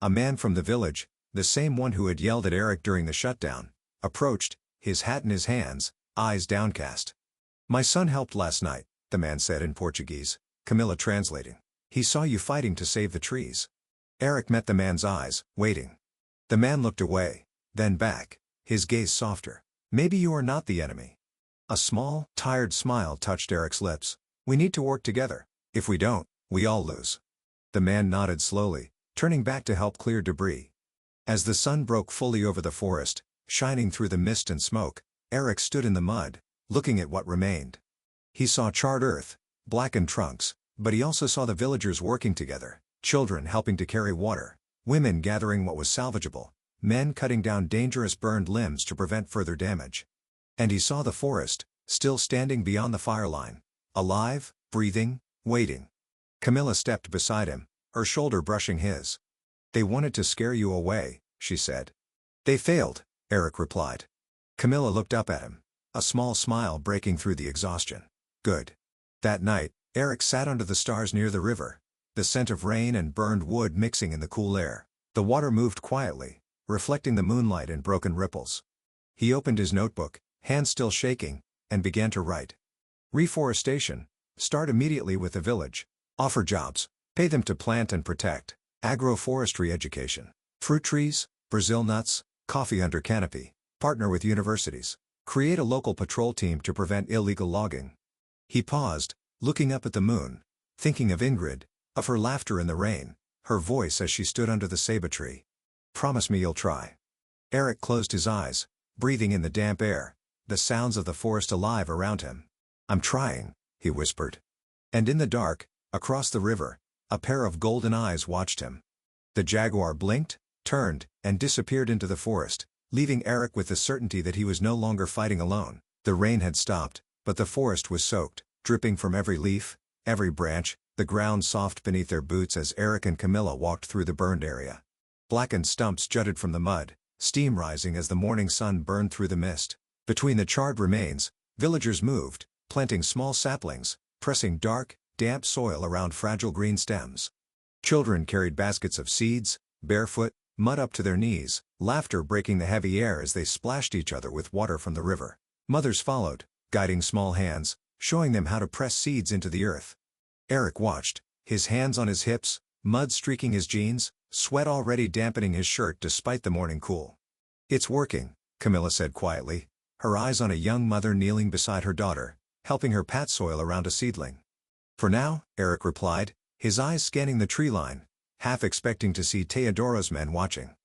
A man from the village, the same one who had yelled at Eric during the shutdown, approached, his hat in his hands, eyes downcast. "My son helped last night," the man said in Portuguese, Camilla translating. "He saw you fighting to save the trees." Eric met the man's eyes, waiting. The man looked away, then back, his gaze softer. "Maybe you are not the enemy." A small, tired smile touched Eric's lips. "We need to work together. If we don't, we all lose." The man nodded slowly, turning back to help clear debris. As the sun broke fully over the forest, shining through the mist and smoke, Eric stood in the mud, looking at what remained. He saw charred earth, blackened trunks, but he also saw the villagers working together, children helping to carry water, women gathering what was salvageable, men cutting down dangerous burned limbs to prevent further damage. And he saw the forest, still standing beyond the fire line, alive, breathing, waiting. Camilla stepped beside him, her shoulder brushing his. "They wanted to scare you away," she said. "They failed," Eric replied. Camilla looked up at him, a small smile breaking through the exhaustion. "Good." That night, Eric sat under the stars near the river, the scent of rain and burned wood mixing in the cool air. The water moved quietly, reflecting the moonlight in broken ripples. He opened his notebook, hands still shaking, and began to write. "Reforestation. Start immediately with the village. Offer jobs. Pay them to plant and protect. Agroforestry education. Fruit trees, Brazil nuts, coffee under canopy. Partner with universities. Create a local patrol team to prevent illegal logging." He paused, looking up at the moon, thinking of Ingrid, of her laughter in the rain, her voice as she stood under the ceiba tree. "Promise me you'll try." Eric closed his eyes, breathing in the damp air, the sounds of the forest alive around him. "I'm trying," he whispered. And in the dark, across the river, a pair of golden eyes watched him. The jaguar blinked, turned, and disappeared into the forest, leaving Eric with the certainty that he was no longer fighting alone. The rain had stopped, but the forest was soaked, dripping from every leaf, every branch, the ground soft beneath their boots as Eric and Camilla walked through the burned area. Blackened stumps jutted from the mud, steam rising as the morning sun burned through the mist. Between the charred remains, villagers moved, planting small saplings, pressing dark, damp soil around fragile green stems. Children carried baskets of seeds, barefoot, mud up to their knees, laughter breaking the heavy air as they splashed each other with water from the river. Mothers followed, guiding small hands, showing them how to press seeds into the earth. Eric watched, his hands on his hips, mud streaking his jeans, sweat already dampening his shirt despite the morning cool. "It's working," Camilla said quietly, her eyes on a young mother kneeling beside her daughter, helping her pat soil around a seedling. "For now," Eric replied, his eyes scanning the tree line, half expecting to see Teodoro's men watching.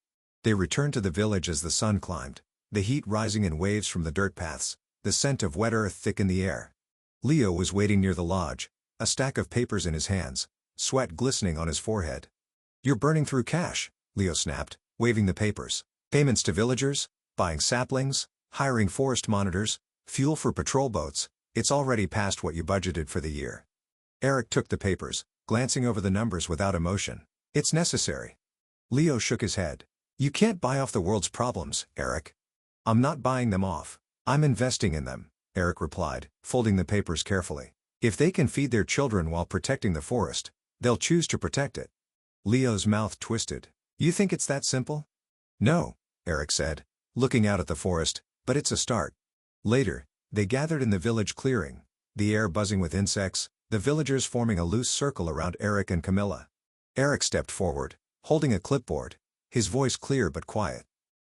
They returned to the village as the sun climbed, the heat rising in waves from the dirt paths, the scent of wet earth thick in the air. Leo was waiting near the lodge, a stack of papers in his hands, sweat glistening on his forehead. "You're burning through cash," Leo snapped, waving the papers. "Payments to villagers, buying saplings, hiring forest monitors, fuel for patrol boats, it's already past what you budgeted for the year." Eric took the papers, glancing over the numbers without emotion. "It's necessary." Leo shook his head. "You can't buy off the world's problems, Eric." "I'm not buying them off. I'm investing in them," Eric replied, folding the papers carefully. "If they can feed their children while protecting the forest, they'll choose to protect it." Leo's mouth twisted. "You think it's that simple?" "No," Eric said, looking out at the forest, "but it's a start." Later, they gathered in the village clearing, the air buzzing with insects, the villagers forming a loose circle around Eric and Camilla. Eric stepped forward, holding a clipboard, his voice clear but quiet.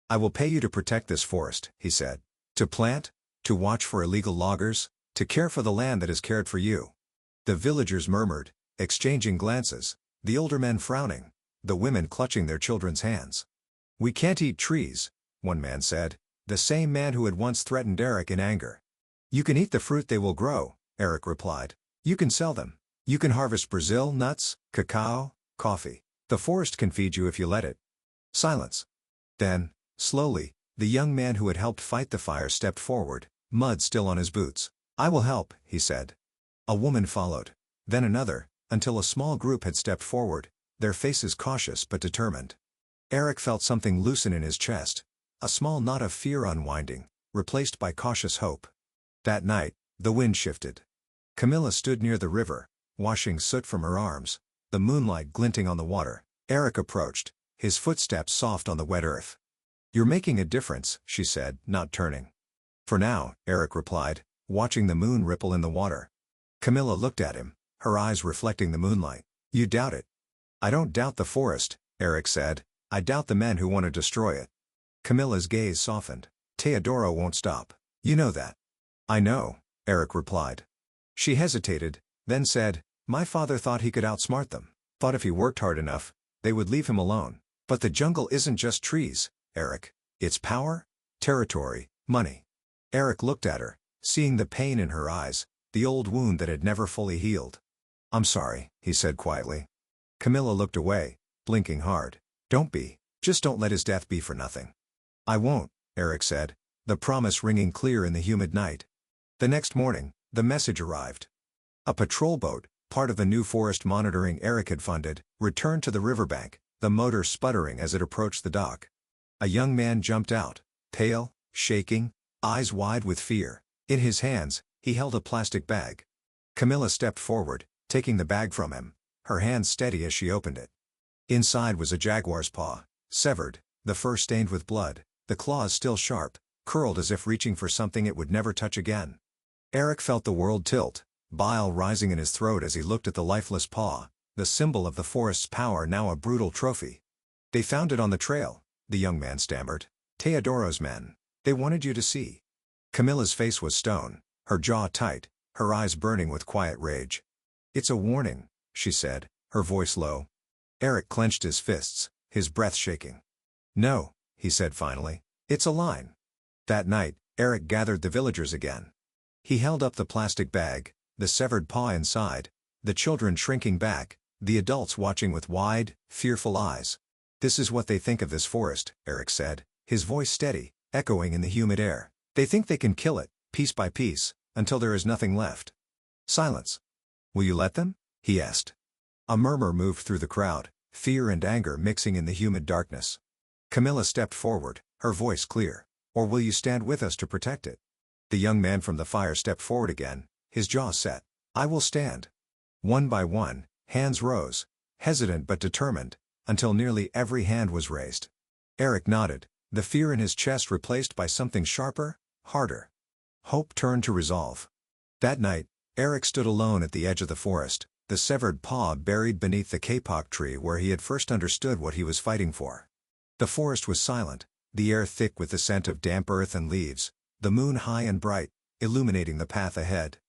"I will pay you to protect this forest," he said. "To plant, to watch for illegal loggers, to care for the land that has cared for you." The villagers murmured, exchanging glances, the older men frowning, the women clutching their children's hands. "We can't eat trees," one man said, the same man who had once threatened Eric in anger. "You can eat the fruit they will grow," Eric replied. "You can sell them. You can harvest Brazil nuts, cacao, coffee. The forest can feed you if you let it." Silence. Then, slowly, the young man who had helped fight the fire stepped forward, mud still on his boots. "I will help," he said. A woman followed, then another, until a small group had stepped forward, their faces cautious but determined. Eric felt something loosen in his chest, a small knot of fear unwinding, replaced by cautious hope. That night, the wind shifted. Camilla stood near the river, washing soot from her arms, the moonlight glinting on the water. Eric approached, his footsteps soft on the wet earth. "You're making a difference," she said, not turning. "For now," Eric replied, watching the moon ripple in the water. Camilla looked at him, her eyes reflecting the moonlight. "You doubt it?" "I don't doubt the forest," Eric said. "I doubt the men who want to destroy it." Camilla's gaze softened. "Teodoro won't stop. You know that." "I know," Eric replied. She hesitated, then said, "My father thought he could outsmart them. Thought if he worked hard enough, they would leave him alone. But the jungle isn't just trees, Eric. It's power, territory, money." Eric looked at her, seeing the pain in her eyes, the old wound that had never fully healed. "I'm sorry," he said quietly. Camilla looked away, blinking hard. "Don't be. Just don't let his death be for nothing." "I won't," Eric said, the promise ringing clear in the humid night. The next morning, the message arrived. A patrol boat, part of the new forest monitoring Eric had funded, returned to the riverbank, the motor sputtering as it approached the dock. A young man jumped out, pale, shaking, eyes wide with fear. In his hands, he held a plastic bag. Camilla stepped forward, taking the bag from him, her hand steady as she opened it. Inside was a jaguar's paw, severed, the fur stained with blood, the claws still sharp, curled as if reaching for something it would never touch again. Eric felt the world tilt, bile rising in his throat as he looked at the lifeless paw, the symbol of the forest's power now a brutal trophy. "They found it on the trail," the young man stammered. "Teodoro's men. They wanted you to see." Camilla's face was stone, her jaw tight, her eyes burning with quiet rage. "It's a warning," she said, her voice low. Eric clenched his fists, his breath shaking. "No," he said finally. "It's a line." That night, Eric gathered the villagers again. He held up the plastic bag, the severed paw inside, the children shrinking back, the adults watching with wide, fearful eyes. "This is what they think of this forest," Eric said, his voice steady, echoing in the humid air. "They think they can kill it, piece by piece, until there is nothing left." Silence. "Will you let them?" he asked. A murmur moved through the crowd, fear and anger mixing in the humid darkness. Camilla stepped forward, her voice clear. "Or will you stand with us to protect it?" The young man from the fire stepped forward again, his jaw set. "I will stand." One by one, hands rose, hesitant but determined, until nearly every hand was raised. Eric nodded, the fear in his chest replaced by something sharper, harder. Hope turned to resolve. That night, Eric stood alone at the edge of the forest, the severed paw buried beneath the kapok tree where he had first understood what he was fighting for. The forest was silent, the air thick with the scent of damp earth and leaves, the moon high and bright, illuminating the path ahead.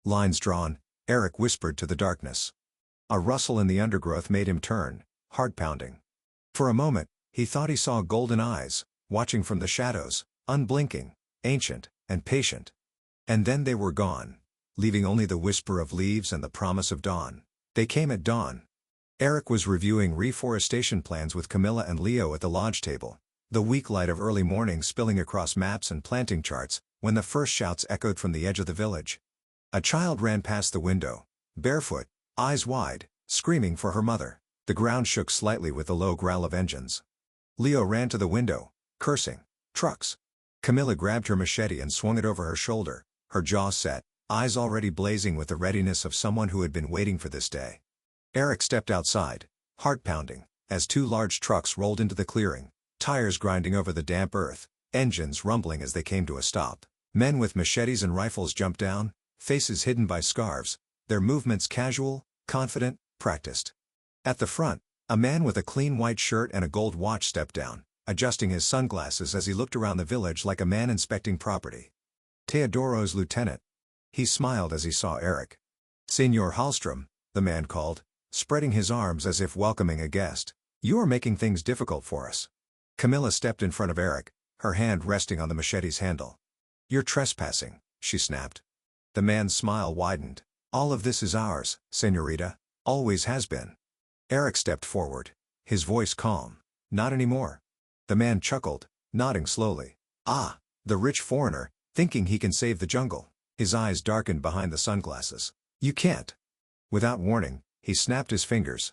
Lines drawn, Eric whispered to the darkness. A rustle in the undergrowth made him turn, heart pounding. For a moment, he thought he saw golden eyes, watching from the shadows, unblinking, ancient, and patient. And then they were gone, leaving only the whisper of leaves and the promise of dawn. They came at dawn. Eric was reviewing reforestation plans with Camilla and Leo at the lodge table, the weak light of early morning spilling across maps and planting charts, when the first shouts echoed from the edge of the village. A child ran past the window, barefoot, eyes wide, screaming for her mother. The ground shook slightly with the low growl of engines. Leo ran to the window, cursing. "Trucks." Camilla grabbed her machete and swung it over her shoulder, her jaw set, eyes already blazing with the readiness of someone who had been waiting for this day. Eric stepped outside, heart pounding, as two large trucks rolled into the clearing, tires grinding over the damp earth, engines rumbling as they came to a stop. Men with machetes and rifles jumped down, faces hidden by scarves, their movements casual, confident, practiced. At the front, a man with a clean white shirt and a gold watch stepped down, adjusting his sunglasses as he looked around the village like a man inspecting property. "Teodoro's lieutenant." He smiled as he saw Eric. "Senor Hallstrom," the man called, spreading his arms as if welcoming a guest. "You are making things difficult for us." Camilla stepped in front of Eric, her hand resting on the machete's handle. "You're trespassing," she snapped. The man's smile widened. "All of this is ours, señorita. Always has been." Eric stepped forward, his voice calm. "Not anymore." The man chuckled, nodding slowly. "Ah, the rich foreigner, thinking he can save the jungle." His eyes darkened behind the sunglasses. "You can't." Without warning, he snapped his fingers.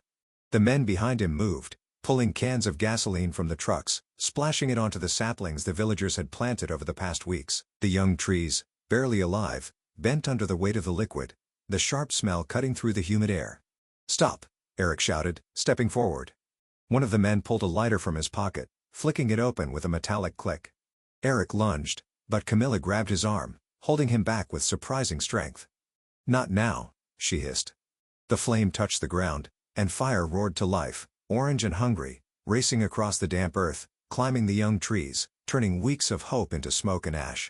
The men behind him moved, pulling cans of gasoline from the trucks, splashing it onto the saplings the villagers had planted over the past weeks. The young trees, barely alive, bent under the weight of the liquid, the sharp smell cutting through the humid air. "Stop!" Eric shouted, stepping forward. One of the men pulled a lighter from his pocket, flicking it open with a metallic click. Eric lunged, but Camilla grabbed his arm, holding him back with surprising strength. "Not now," she hissed. The flame touched the ground, and fire roared to life, orange and hungry, racing across the damp earth, climbing the young trees, turning weeks of hope into smoke and ash.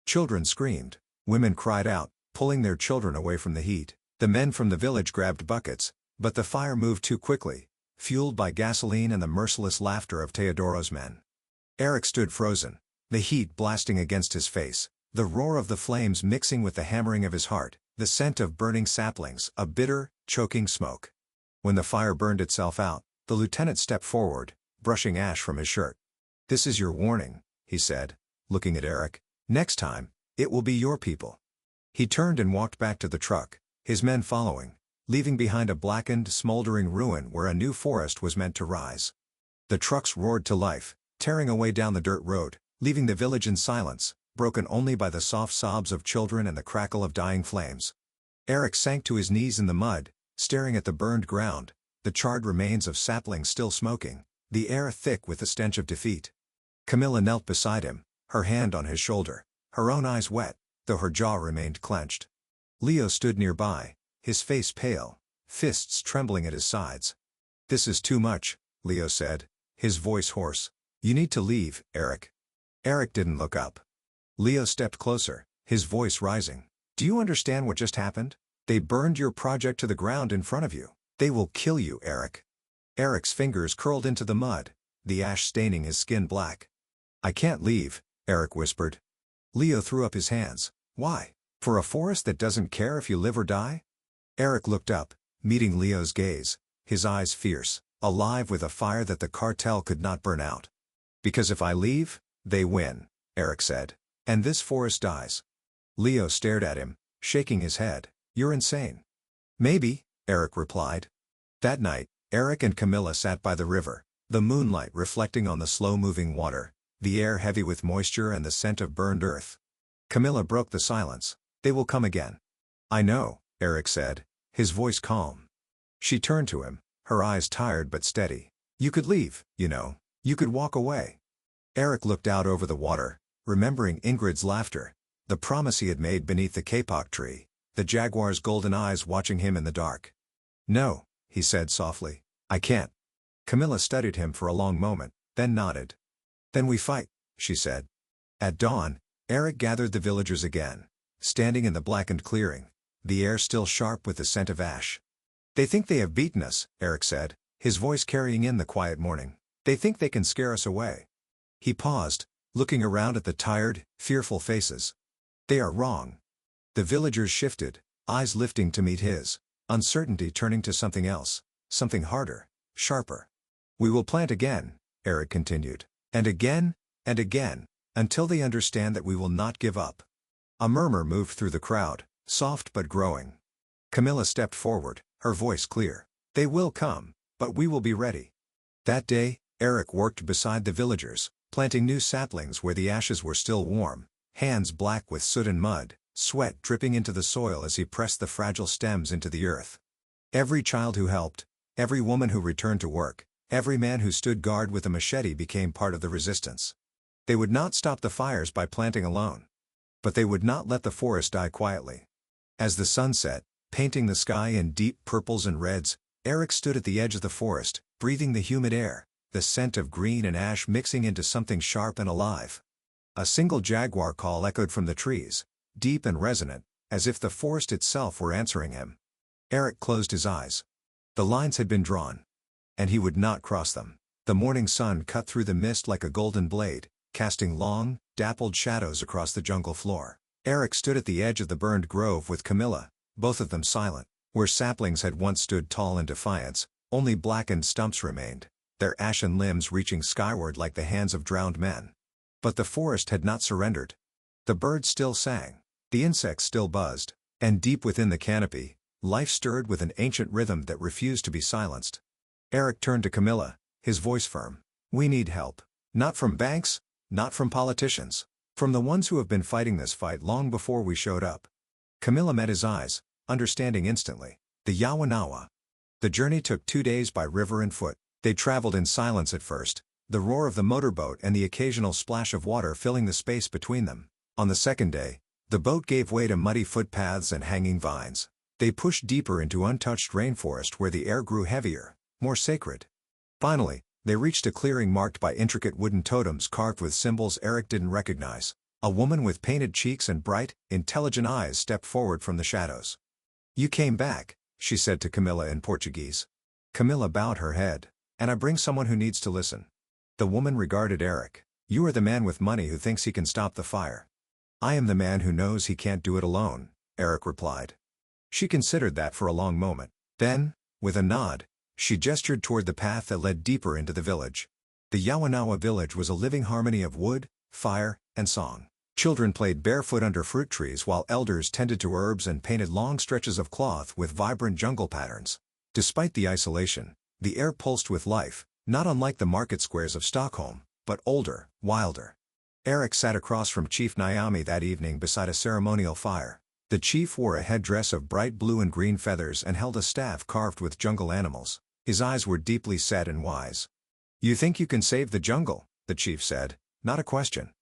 Children screamed. Women cried out, pulling their children away from the heat. The men from the village grabbed buckets, but the fire moved too quickly, fueled by gasoline and the merciless laughter of Teodoro's men. Eric stood frozen, the heat blasting against his face, the roar of the flames mixing with the hammering of his heart, the scent of burning saplings, a bitter, choking smoke. When the fire burned itself out, the lieutenant stepped forward, brushing ash from his shirt. "This is your warning," he said, looking at Eric. "Next time, it will be your people." He turned and walked back to the truck, his men following, leaving behind a blackened, smoldering ruin where a new forest was meant to rise. The trucks roared to life, tearing away down the dirt road, leaving the village in silence, broken only by the soft sobs of children and the crackle of dying flames. Eric sank to his knees in the mud, staring at the burned ground, the charred remains of saplings still smoking, the air thick with the stench of defeat. Camilla knelt beside him, her hand on his shoulder, her own eyes wet, though her jaw remained clenched. Leo stood nearby, his face pale, fists trembling at his sides. "This is too much," Leo said, his voice hoarse. "You need to leave, Eric." Eric didn't look up. Leo stepped closer, his voice rising. "Do you understand what just happened? They burned your project to the ground in front of you. They will kill you, Eric." Eric's fingers curled into the mud, the ash staining his skin black. "I can't leave," Eric whispered. Leo threw up his hands. "Why? For a forest that doesn't care if you live or die?" Eric looked up, meeting Leo's gaze, his eyes fierce, alive with a fire that the cartel could not burn out. "Because if I leave, they win," Eric said. "And this forest dies." Leo stared at him, shaking his head. "You're insane." "Maybe," Eric replied. That night, Eric and Camilla sat by the river, the moonlight reflecting on the slow-moving water, the air heavy with moisture and the scent of burned earth. Camilla broke the silence. "They will come again." "I know," Eric said, his voice calm. She turned to him, her eyes tired but steady. "You could leave, you know. You could walk away." Eric looked out over the water, remembering Ingrid's laughter, the promise he had made beneath the kapok tree, the jaguar's golden eyes watching him in the dark. "No," he said softly. "I can't." Camilla studied him for a long moment, then nodded. "Then we fight," she said. At dawn, Eric gathered the villagers again, standing in the blackened clearing, the air still sharp with the scent of ash. "They think they have beaten us," Eric said, his voice carrying in the quiet morning. "They think they can scare us away." He paused, looking around at the tired, fearful faces. "They are wrong." The villagers shifted, eyes lifting to meet his, uncertainty turning to something else, something harder, sharper. "We will plant again," Eric continued, and again, until they understand that we will not give up." A murmur moved through the crowd, soft but growing. Camilla stepped forward, her voice clear. "They will come, but we will be ready." That day, Eric worked beside the villagers, planting new saplings where the ashes were still warm, hands black with soot and mud, sweat dripping into the soil as he pressed the fragile stems into the earth. Every child who helped, every woman who returned to work, every man who stood guard with a machete became part of the resistance. They would not stop the fires by planting alone. But they would not let the forest die quietly. As the sun set, painting the sky in deep purples and reds, Eric stood at the edge of the forest, breathing the humid air, the scent of green and ash mixing into something sharp and alive. A single jaguar call echoed from the trees, deep and resonant, as if the forest itself were answering him. Eric closed his eyes. The lines had been drawn. And he would not cross them. The morning sun cut through the mist like a golden blade, casting long, dappled shadows across the jungle floor. Eric stood at the edge of the burned grove with Camilla, both of them silent. Where saplings had once stood tall in defiance, only blackened stumps remained, their ashen limbs reaching skyward like the hands of drowned men. But the forest had not surrendered. The birds still sang, the insects still buzzed, and deep within the canopy, life stirred with an ancient rhythm that refused to be silenced. Eric turned to Camilla, his voice firm. "We need help. Not from banks, not from politicians. From the ones who have been fighting this fight long before we showed up. Camilla met his eyes, understanding instantly. The Yawanawa. The journey took 2 days by river and foot. They traveled in silence at first, the roar of the motorboat and the occasional splash of water filling the space between them. On the second day, the boat gave way to muddy footpaths and hanging vines. They pushed deeper into untouched rainforest where the air grew heavier, more sacred. Finally, they reached a clearing marked by intricate wooden totems carved with symbols Eric didn't recognize. A woman with painted cheeks and bright, intelligent eyes stepped forward from the shadows. "You came back," she said to Camilla in Portuguese. Camilla bowed her head. "And I bring someone who needs to listen." The woman regarded Eric. "You are the man with money who thinks he can stop the fire." "I am the man who knows he can't do it alone," Eric replied. She considered that for a long moment. Then, with a nod, she gestured toward the path that led deeper into the village. The Yawanawa village was a living harmony of wood, fire, and song. Children played barefoot under fruit trees while elders tended to herbs and painted long stretches of cloth with vibrant jungle patterns. Despite the isolation, the air pulsed with life, not unlike the market squares of Stockholm, but older, wilder. Eric sat across from Chief Naomi that evening beside a ceremonial fire. The chief wore a headdress of bright blue and green feathers and held a staff carved with jungle animals. His eyes were deeply set and wise. "You think you can save the jungle?" the chief said, not a question.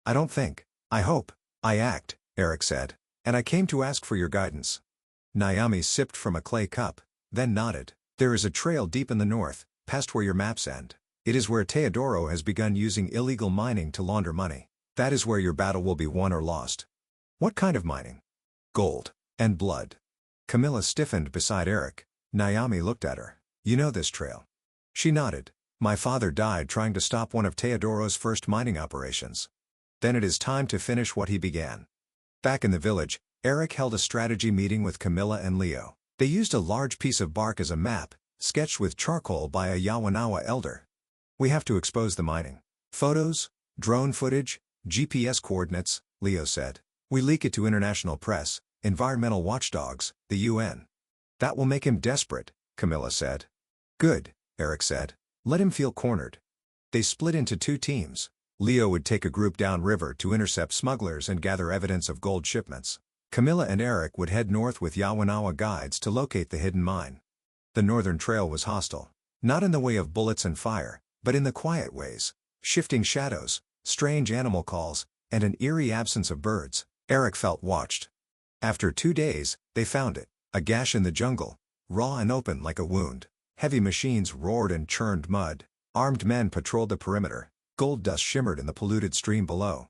"I don't think. I hope. I act," Eric said. "And I came to ask for your guidance." Naomi sipped from a clay cup, then nodded. "There is a trail deep in the north, past where your maps end. It is where Teodoro has begun using illegal mining to launder money. That is where your battle will be won or lost." "What kind of mining?" "Gold. And blood." Camilla stiffened beside Eric. Naomi looked at her. "You know this trail?" She nodded. "My father died trying to stop one of Teodoro's first mining operations. Then it is time to finish what he began." Back in the village, Eric held a strategy meeting with Camilla and Leo. They used a large piece of bark as a map, sketched with charcoal by a Yawanawa elder. "We have to expose the mining. Photos, drone footage, GPS coordinates," Leo said. "We leak it to international press, environmental watchdogs, the UN." "That will make him desperate," Camilla said. "Good," Eric said. "Let him feel cornered." They split into 2 teams. Leo would take a group downriver to intercept smugglers and gather evidence of gold shipments. Camilla and Eric would head north with Yawanawa guides to locate the hidden mine. The northern trail was hostile. Not in the way of bullets and fire, but in the quiet ways. Shifting shadows, strange animal calls, and an eerie absence of birds. Eric felt watched. After 2 days, they found it. A gash in the jungle, raw and open like a wound. Heavy machines roared and churned mud. Armed men patrolled the perimeter. Gold dust shimmered in the polluted stream below.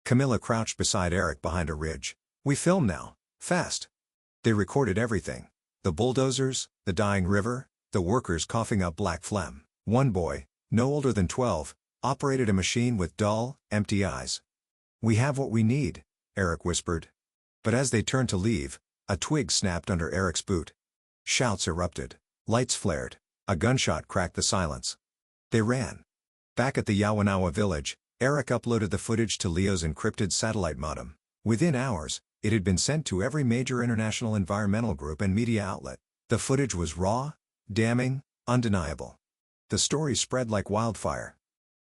Camilla crouched beside Eric behind a ridge. "We film now. Fast." They recorded everything. The bulldozers, the dying river, the workers coughing up black phlegm. One boy, no older than 12, operated a machine with dull, empty eyes. "We have what we need," Eric whispered. But as they turned to leave, a twig snapped under Eric's boot. Shouts erupted. Lights flared. A gunshot cracked the silence. They ran. Back at the Yawanawa village, Eric uploaded the footage to Leo's encrypted satellite modem. Within hours, it had been sent to every major international environmental group and media outlet. The footage was raw, damning, undeniable. The story spread like wildfire.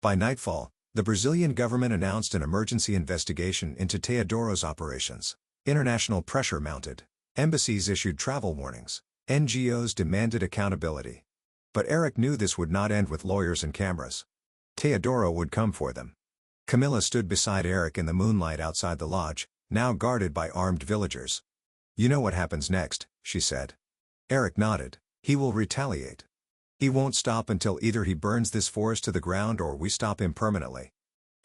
By nightfall, the Brazilian government announced an emergency investigation into Teodoro's operations. International pressure mounted. Embassies issued travel warnings. NGOs demanded accountability. But Eric knew this would not end with lawyers and cameras. Teodoro would come for them. Camilla stood beside Eric in the moonlight outside the lodge, now guarded by armed villagers. "You know what happens next," she said. Eric nodded. "He will retaliate. He won't stop until either he burns this forest to the ground or we stop him permanently."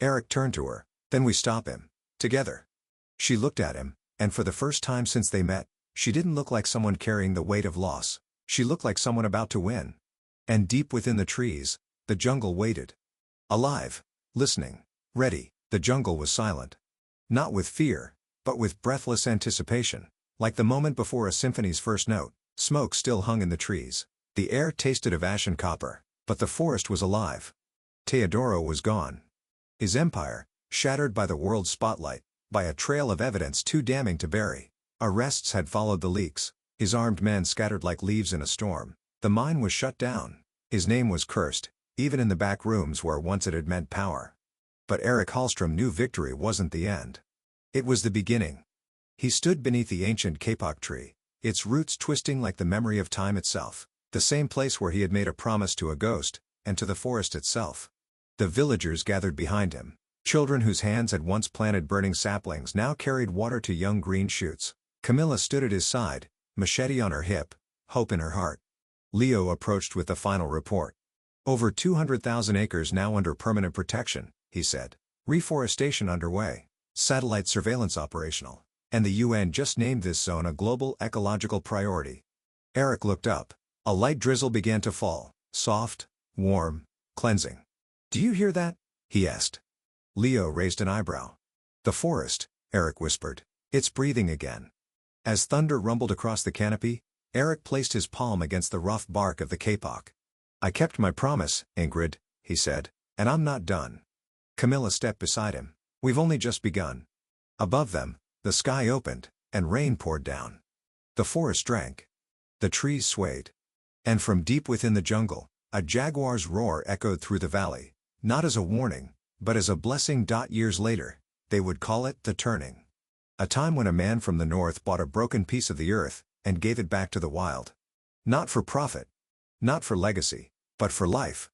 Eric turned to her. "Then we stop him. Together." She looked at him, and for the first time since they met, she didn't look like someone carrying the weight of loss. She looked like someone about to win. And deep within the trees, the jungle waited. Alive, listening, ready. The jungle was silent. Not with fear, but with breathless anticipation, like the moment before a symphony's first note. Smoke still hung in the trees. The air tasted of ash and copper, but the forest was alive. Teodoro was gone. His empire, shattered by the world's spotlight, by a trail of evidence too damning to bury. Arrests had followed the leaks. His armed men scattered like leaves in a storm. The mine was shut down. His name was cursed. even in the back rooms where once it had meant power. But Eric Hallstrom knew victory wasn't the end. It was the beginning. He stood beneath the ancient kapok tree, its roots twisting like the memory of time itself, the same place where he had made a promise to a ghost, and to the forest itself. The villagers gathered behind him. Children whose hands had once planted burning saplings now carried water to young green shoots. Camilla stood at his side, machete on her hip, hope in her heart. Leo approached with the final report. Over 200,000 acres now under permanent protection, he said. Reforestation underway. Satellite surveillance operational. And the UN just named this zone a global ecological priority. Eric looked up. A light drizzle began to fall, soft, warm, cleansing. "Do you hear that?" he asked. Leo raised an eyebrow. "The forest," Eric whispered. "It's breathing again." As thunder rumbled across the canopy, Eric placed his palm against the rough bark of the kapok. "I kept my promise, Ingrid," he said, "and I'm not done." Camilla stepped beside him. "We've only just begun." Above them, the sky opened, and rain poured down. The forest drank. The trees swayed. And from deep within the jungle, a jaguar's roar echoed through the valley, not as a warning, but as a blessing. Years later, they would call it the turning. A time when a man from the north bought a broken piece of the earth, and gave it back to the wild. Not for profit. Not for legacy, but for life.